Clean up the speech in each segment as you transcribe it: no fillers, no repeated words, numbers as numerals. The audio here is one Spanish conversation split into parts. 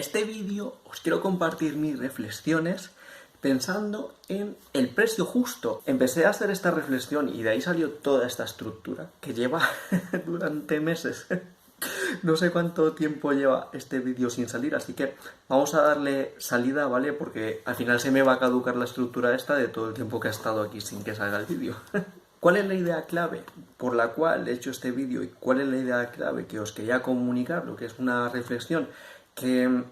este vídeo os quiero compartir mis reflexiones pensando en el precio justo. Empecé a hacer esta reflexión y de ahí salió toda esta estructura que lleva durante meses. No sé cuánto tiempo lleva este vídeo sin salir, así que vamos a darle salida, ¿vale? Porque al final se me va a caducar la estructura esta de todo el tiempo que he estado aquí sin que salga el vídeo. ¿Cuál es la idea clave por la cual he hecho este vídeo y cuál es la idea clave que os quería comunicar? Lo que es una reflexión que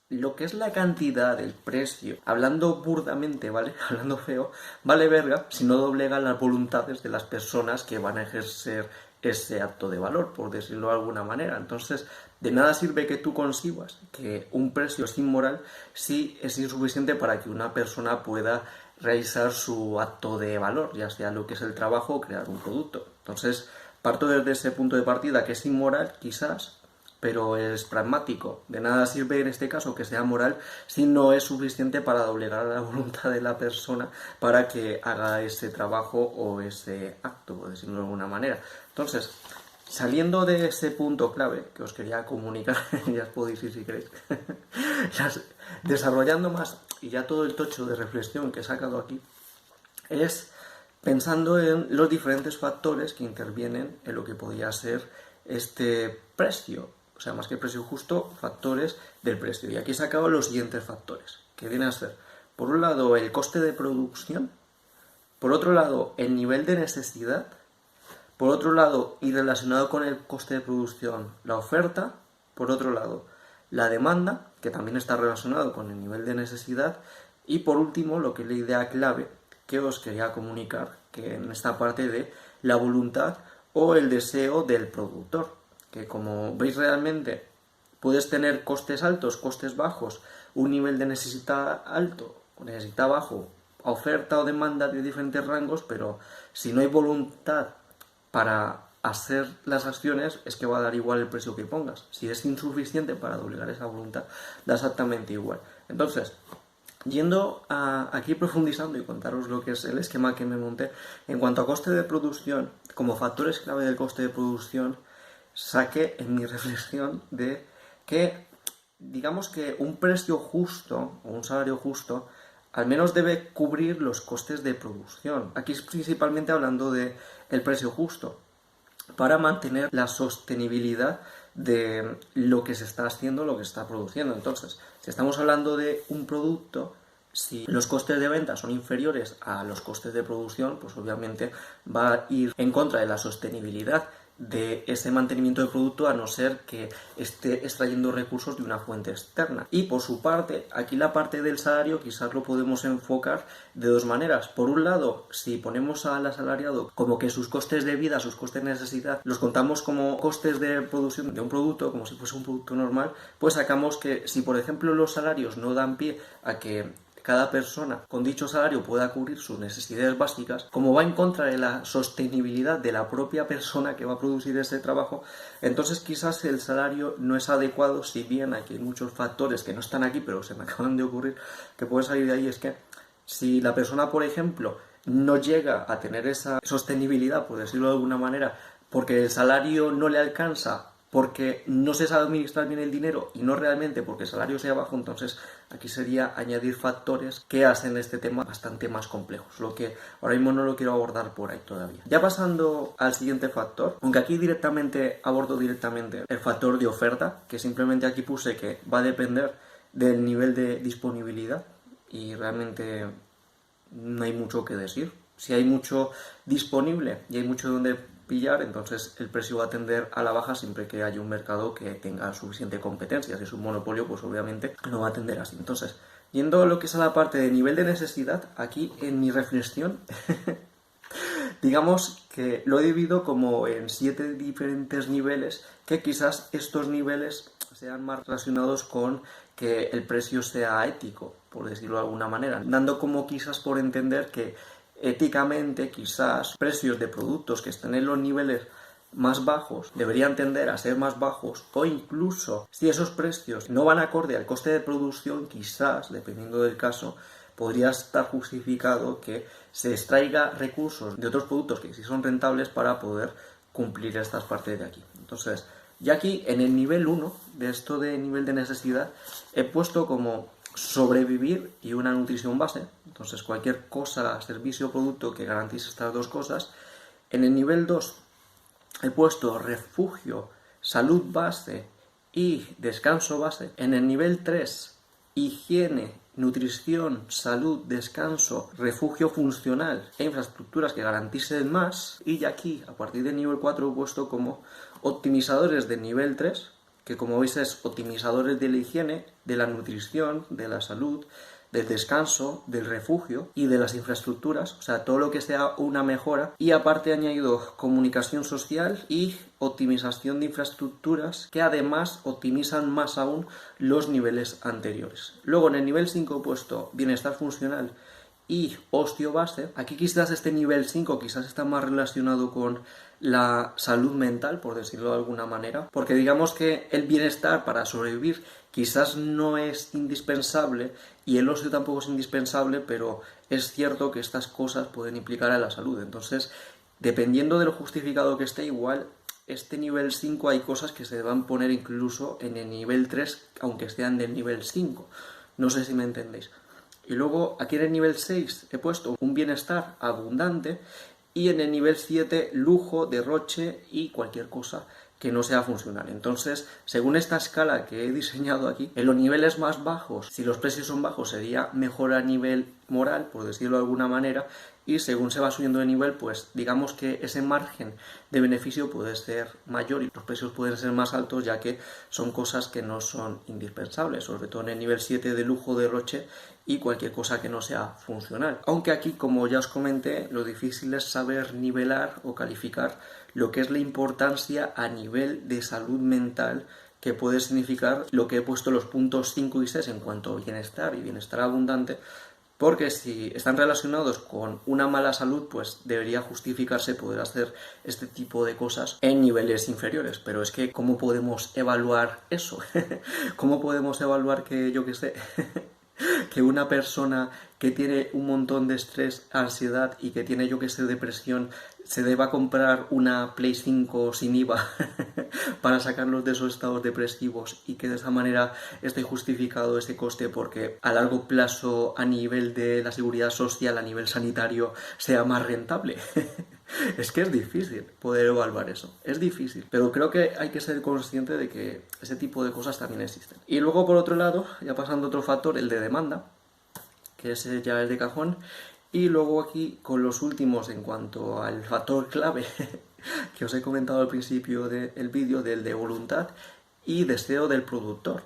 lo que es la cantidad del precio, hablando burdamente, ¿vale? Hablando feo, vale verga si no doblega las voluntades de las personas que van a ejercer ese acto de valor, por decirlo de alguna manera. Entonces, de nada sirve que tú consigas que un precio es inmoral si es insuficiente para que una persona pueda realizar su acto de valor, ya sea lo que es el trabajo o crear un producto. Entonces, parto desde ese punto de partida que es inmoral, quizás, pero es pragmático. De nada sirve en este caso que sea moral si no es suficiente para doblegar la voluntad de la persona para que haga ese trabajo o ese acto, por decirlo de alguna manera. Entonces, saliendo de ese punto clave que os quería comunicar, ya os podéis ir si queréis, desarrollando más y ya todo el tocho de reflexión que he sacado aquí, es pensando en los diferentes factores que intervienen en lo que podría ser este precio. O sea, más que precio justo, factores del precio. Y aquí he sacado los siguientes factores, que vienen a ser, por un lado, el coste de producción, por otro lado, el nivel de necesidad, por otro lado, y relacionado con el coste de producción, la oferta, por otro lado, la demanda, que también está relacionado con el nivel de necesidad, y por último, lo que es la idea clave que os quería comunicar, que en esta parte de la voluntad o el deseo del productor, que como veis realmente puedes tener costes altos, costes bajos, un nivel de necesidad alto o necesidad bajo, oferta o demanda de diferentes rangos, pero si no hay voluntad para hacer las acciones, es que va a dar igual el precio que pongas. Si es insuficiente para doblegar esa voluntad, da exactamente igual. Entonces, yendo aquí profundizando y contaros lo que es el esquema que me monté, en cuanto a coste de producción, como factores clave del coste de producción, saqué en mi reflexión de que, digamos que un precio justo o un salario justo al menos debe cubrir los costes de producción. Aquí es principalmente hablando de el precio justo para mantener la sostenibilidad de lo que se está haciendo, lo que se está produciendo. Entonces, si estamos hablando de un producto, si los costes de venta son inferiores a los costes de producción, pues obviamente va a ir en contra de la sostenibilidad de ese mantenimiento del producto, a no ser que esté extrayendo recursos de una fuente externa. Y por su parte, aquí la parte del salario quizás lo podemos enfocar de dos maneras. Por un lado, si ponemos al asalariado como que sus costes de vida, sus costes de necesidad, los contamos como costes de producción de un producto, como si fuese un producto normal, pues sacamos que si por ejemplo los salarios no dan pie a que cada persona con dicho salario pueda cubrir sus necesidades básicas, como va en contra de la sostenibilidad de la propia persona que va a producir ese trabajo, entonces quizás el salario no es adecuado, si bien aquí hay muchos factores que no están aquí, pero se me acaban de ocurrir, que pueden salir de ahí. Es que si la persona, por ejemplo, no llega a tener esa sostenibilidad, por decirlo de alguna manera, porque el salario no le alcanza, porque no se sabe administrar bien el dinero y no realmente porque el salario sea bajo, entonces aquí sería añadir factores que hacen este tema bastante más complejo, lo que ahora mismo no lo quiero abordar por ahí todavía. Ya pasando al siguiente factor, aunque aquí abordo directamente el factor de oferta, que simplemente aquí puse que va a depender del nivel de disponibilidad y realmente no hay mucho que decir. Si hay mucho disponible y hay mucho donde pillar, entonces el precio va a tender a la baja siempre que haya un mercado que tenga suficiente competencia. Si es un monopolio, pues obviamente no va a tender así. Entonces, yendo a lo que es a la parte de nivel de necesidad, aquí en mi reflexión digamos que lo he dividido como en 7 diferentes niveles, que quizás estos niveles sean más relacionados con que el precio sea ético, por decirlo de alguna manera, dando como quizás por entender que éticamente quizás precios de productos que estén en los niveles más bajos deberían tender a ser más bajos, o incluso si esos precios no van acorde al coste de producción, quizás, dependiendo del caso, podría estar justificado que se extraiga recursos de otros productos que sí son rentables para poder cumplir estas partes de aquí. Entonces, Y aquí, en el nivel 1, de esto de nivel de necesidad, he puesto como sobrevivir y una nutrición base. Entonces, cualquier cosa, servicio o producto que garantice estas dos cosas. En el nivel 2 he puesto refugio, salud base y descanso base. En el nivel 3, higiene, nutrición, salud, descanso, refugio funcional e infraestructuras que garanticen más. Y aquí, a partir del nivel 4, he puesto como optimizadores de nivel 3, que como veis es optimizadores de la higiene, de la nutrición, de la salud, del descanso, del refugio y de las infraestructuras, o sea, todo lo que sea una mejora. Y aparte he añadido comunicación social y optimización de infraestructuras, que además optimizan más aún los niveles anteriores. Luego en el nivel 5 he puesto bienestar funcional y osteobase. Aquí quizás este nivel 5 quizás está más relacionado con la salud mental, por decirlo de alguna manera, porque digamos que el bienestar para sobrevivir quizás no es indispensable y el ocio tampoco es indispensable, pero es cierto que estas cosas pueden implicar a la salud. Entonces, dependiendo de lo justificado que esté, igual este nivel 5 hay cosas que se van a poner incluso en el nivel 3, aunque sean del nivel 5. No sé si me entendéis. Y luego aquí en el nivel 6 he puesto un bienestar abundante y en el nivel 7 lujo, derroche y cualquier cosa que no sea funcional. Entonces, según esta escala que he diseñado aquí, en los niveles más bajos, si los precios son bajos, sería mejor a nivel moral, por decirlo de alguna manera, y según se va subiendo de nivel, pues digamos que ese margen de beneficio puede ser mayor y los precios pueden ser más altos, ya que son cosas que no son indispensables, sobre todo en el nivel 7 de lujo, derroche y cualquier cosa que no sea funcional. Aunque aquí, como ya os comenté, lo difícil es saber nivelar o calificar lo que es la importancia a nivel de salud mental, que puede significar lo que he puesto los puntos 5 y 6 en cuanto a bienestar y bienestar abundante, porque si están relacionados con una mala salud, pues debería justificarse poder hacer este tipo de cosas en niveles inferiores. Pero es que, ¿cómo podemos evaluar eso? ¿Cómo podemos evaluar que, yo qué sé, que una persona que tiene un montón de estrés, ansiedad y que tiene, yo que sé, depresión, se deba comprar una Play 5 sin IVA para sacarlos de esos estados depresivos y que de esa manera esté justificado ese coste porque a largo plazo, a nivel de la seguridad social, a nivel sanitario, sea más rentable? Es que es difícil poder evaluar eso, es difícil, pero creo que hay que ser consciente de que ese tipo de cosas también existen. Y luego, por otro lado, ya pasando a otro factor, el de demanda, que ese ya es de cajón, y luego aquí con los últimos en cuanto al factor clave que os he comentado al principio del vídeo, del de voluntad y deseo del productor.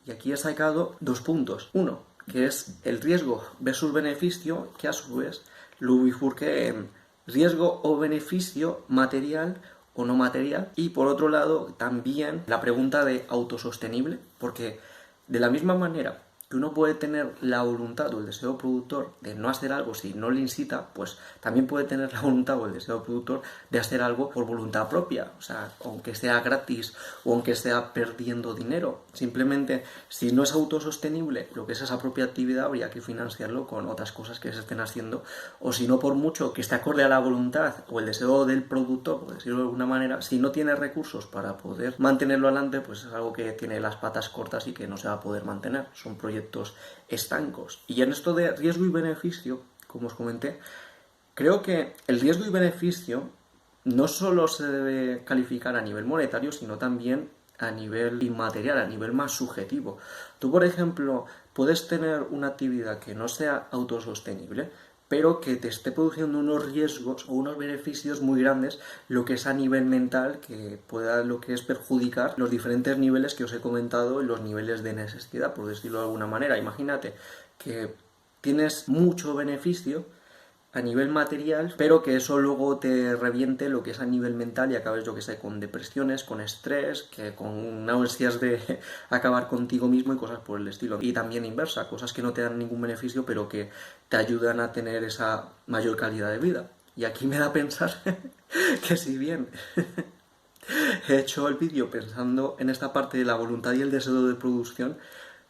Y aquí he sacado dos puntos. Uno, que es el riesgo versus beneficio, que a su vez lo bifurqué en riesgo o beneficio material o no material. Y por otro lado, también la pregunta de autosostenible, porque de la misma manera que uno puede tener la voluntad o el deseo productor de no hacer algo si no le incita, pues también puede tener la voluntad o el deseo productor de hacer algo por voluntad propia, o sea, aunque sea gratis o aunque sea perdiendo dinero. Simplemente, si no es autosostenible lo que es esa propia actividad, habría que financiarlo con otras cosas que se estén haciendo, o si no, por mucho que esté acorde a la voluntad o el deseo del productor, por decirlo de alguna manera, si no tiene recursos para poder mantenerlo adelante, pues es algo que tiene las patas cortas y que no se va a poder mantener. Son proyectos estancos. Y en esto de riesgo y beneficio, como os comenté, creo que el riesgo y beneficio no solo se debe calificar a nivel monetario, sino también a nivel inmaterial, a nivel más subjetivo. Tú, por ejemplo, puedes tener una actividad que no sea autosostenible, pero que te esté produciendo unos riesgos o unos beneficios muy grandes, lo que es a nivel mental, que pueda lo que es perjudicar los diferentes niveles que os he comentado, los niveles de necesidad, por decirlo de alguna manera. Imagínate que tienes mucho beneficio a nivel material, pero que eso luego te reviente lo que es a nivel mental y acabes, yo que sé, con depresiones, con estrés, que con náuseas de acabar contigo mismo y cosas por el estilo. Y también inversa, cosas que no te dan ningún beneficio, pero que te ayudan a tener esa mayor calidad de vida. Y aquí me da a pensar que si bien he hecho el vídeo pensando en esta parte de la voluntad y el deseo de producción,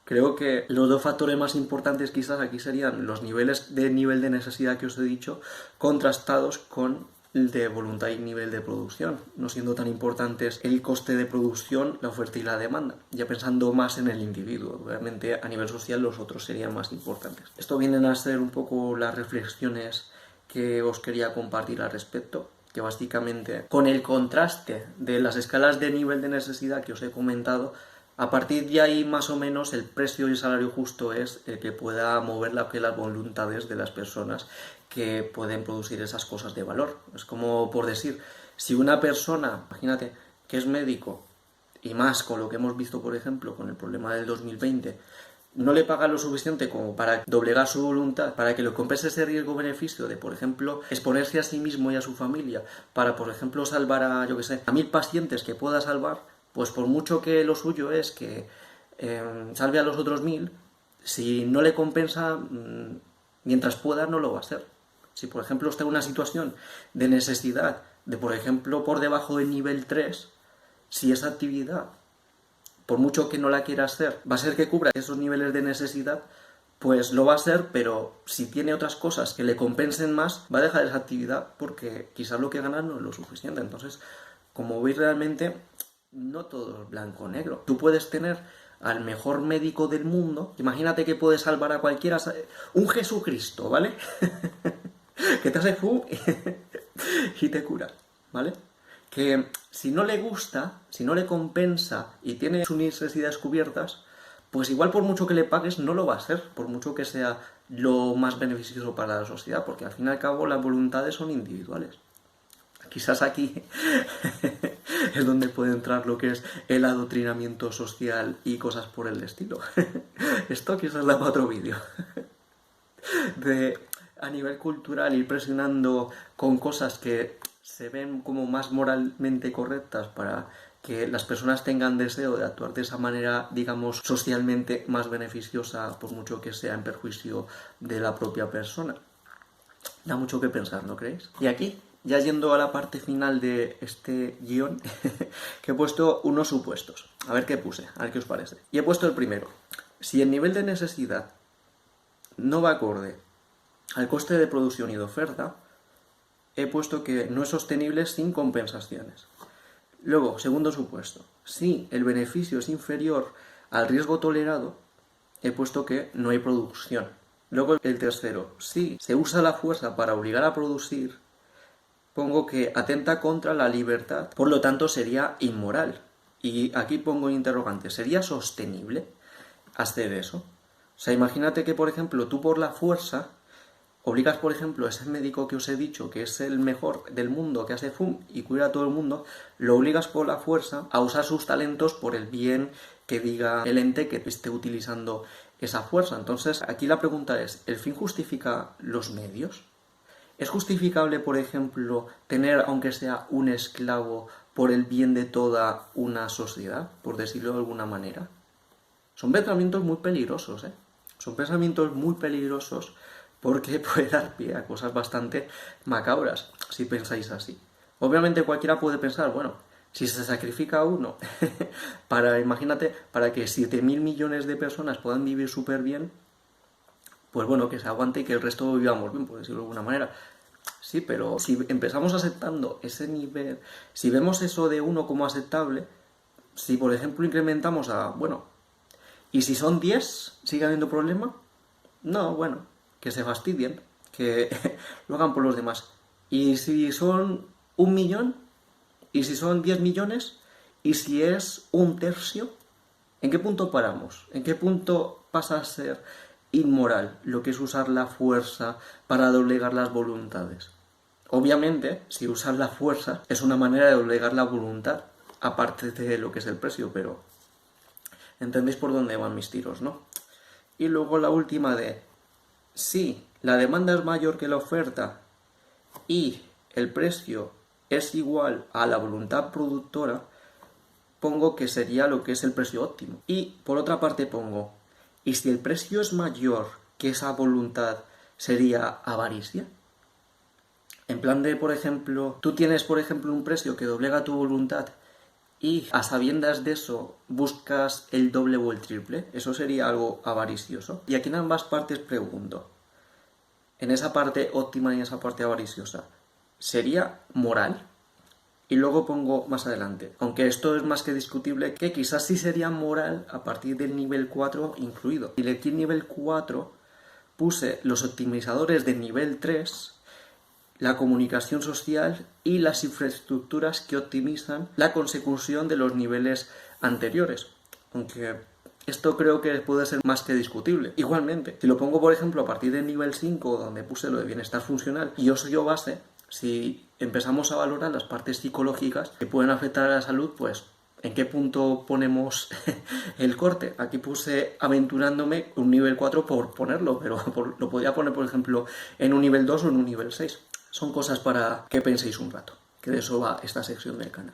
creo que los dos factores más importantes quizás aquí serían los niveles de necesidad que os he dicho, contrastados con de voluntad y nivel de producción, no siendo tan importantes el coste de producción, la oferta y la demanda, ya pensando más en el individuo. Obviamente a nivel social los otros serían más importantes. Esto vienen a ser un poco las reflexiones que os quería compartir al respecto, que básicamente con el contraste de las escalas de nivel de necesidad que os he comentado, a partir de ahí más o menos el precio y el salario justo es el que pueda mover las voluntades de las personas que pueden producir esas cosas de valor. Es como por decir, si una persona, imagínate, que es médico, y más con lo que hemos visto, por ejemplo, con el problema del 2020, no le paga lo suficiente como para doblegar su voluntad, para que le compense ese riesgo-beneficio de, por ejemplo, exponerse a sí mismo y a su familia, para, por ejemplo, salvar a, yo que sé, a 1000 pacientes que pueda salvar, pues por mucho que lo suyo es que salve a los otros 1000, si no le compensa, mientras pueda, no lo va a hacer. Si, por ejemplo, está en una situación de necesidad, de, por ejemplo, por debajo del nivel 3, si esa actividad, por mucho que no la quiera hacer, va a ser que cubra esos niveles de necesidad, pues lo va a hacer, pero si tiene otras cosas que le compensen más, va a dejar esa actividad porque quizás lo que gana no es lo suficiente. Entonces, como veis, realmente no todo es blanco o negro. Tú puedes tener al mejor médico del mundo, imagínate que puede salvar a cualquiera, un Jesucristo, ¿vale? Que te hace y te cura, ¿vale? Que si no le gusta, si no le compensa y tiene sus necesidades cubiertas, pues igual por mucho que le pagues no lo va a hacer, por mucho que sea lo más beneficioso para la sociedad, porque al fin y al cabo las voluntades son individuales. Quizás aquí es donde puede entrar lo que es el adoctrinamiento social y cosas por el estilo. Esto quizás da para otro vídeo. De a nivel cultural ir presionando con cosas que se ven como más moralmente correctas para que las personas tengan deseo de actuar de esa manera, digamos, socialmente más beneficiosa, por mucho que sea en perjuicio de la propia persona. Da mucho que pensar, ¿no creéis? Y aquí, ya yendo a la parte final de este guión, que he puesto unos supuestos. A ver qué puse, a ver qué os parece. Y he puesto el primero. Si el nivel de necesidad no va acorde al coste de producción y de oferta, he puesto que no es sostenible sin compensaciones. Luego, segundo supuesto, si el beneficio es inferior al riesgo tolerado, he puesto que no hay producción. Luego el tercero, si se usa la fuerza para obligar a producir, pongo que atenta contra la libertad, por lo tanto sería inmoral. Y aquí pongo un interrogante, ¿sería sostenible hacer eso? O sea, imagínate que, por ejemplo, tú por la fuerza obligas, por ejemplo, a ese médico que os he dicho, que es el mejor del mundo, que hace FUM y cura a todo el mundo, lo obligas por la fuerza a usar sus talentos por el bien que diga el ente que esté utilizando esa fuerza. Entonces, aquí la pregunta es, ¿el fin justifica los medios? ¿Es justificable, por ejemplo, tener, aunque sea un esclavo, por el bien de toda una sociedad, por decirlo de alguna manera? Son pensamientos muy peligrosos, ¿eh? Son pensamientos muy peligrosos porque puede dar pie a cosas bastante macabras, si pensáis así. Obviamente cualquiera puede pensar, bueno, si se sacrifica a uno imagínate, para que 7.000 millones de personas puedan vivir súper bien, pues bueno, que se aguante y que el resto vivamos bien, por decirlo de alguna manera. Sí, pero si empezamos aceptando ese nivel, si vemos eso de uno como aceptable, si por ejemplo incrementamos a, bueno, ¿y si son 10, sigue habiendo problema? No, bueno, que se fastidien, que lo hagan por los demás. ¿Y si son 1.000.000? ¿Y si son 10 millones? ¿Y si es 1/3? ¿En qué punto paramos? ¿En qué punto pasa a ser inmoral lo que es usar la fuerza para doblegar las voluntades? Obviamente, si usas la fuerza es una manera de doblegar la voluntad, aparte de lo que es el precio, pero entendéis por dónde van mis tiros, ¿no? Y luego la última de, si la demanda es mayor que la oferta y el precio es igual a la voluntad productora, pongo que sería lo que es el precio óptimo. Y por otra parte pongo, ¿y si el precio es mayor que esa voluntad, sería avaricia? En plan de, por ejemplo, tú tienes, por ejemplo, un precio que doblega tu voluntad y a sabiendas de eso buscas el doble o el triple, eso sería algo avaricioso. Y aquí en ambas partes pregunto, en esa parte óptima y en esa parte avariciosa, sería moral. Y luego pongo más adelante, aunque esto es más que discutible, que quizás sí sería moral a partir del nivel 4 incluido. Y aquí en nivel 4 puse los optimizadores de nivel 3, la comunicación social y las infraestructuras que optimizan la consecución de los niveles anteriores. Aunque esto creo que puede ser más que discutible. Igualmente, si lo pongo por ejemplo a partir del nivel 5, donde puse lo de bienestar funcional, y yo soy base, si empezamos a valorar las partes psicológicas que pueden afectar a la salud, pues ¿en qué punto ponemos el corte? Aquí puse aventurándome un nivel 4 por ponerlo, pero lo podría poner, por ejemplo, en un nivel 2 o en un nivel 6. Son cosas para que penséis un rato, que de eso va esta sección del canal.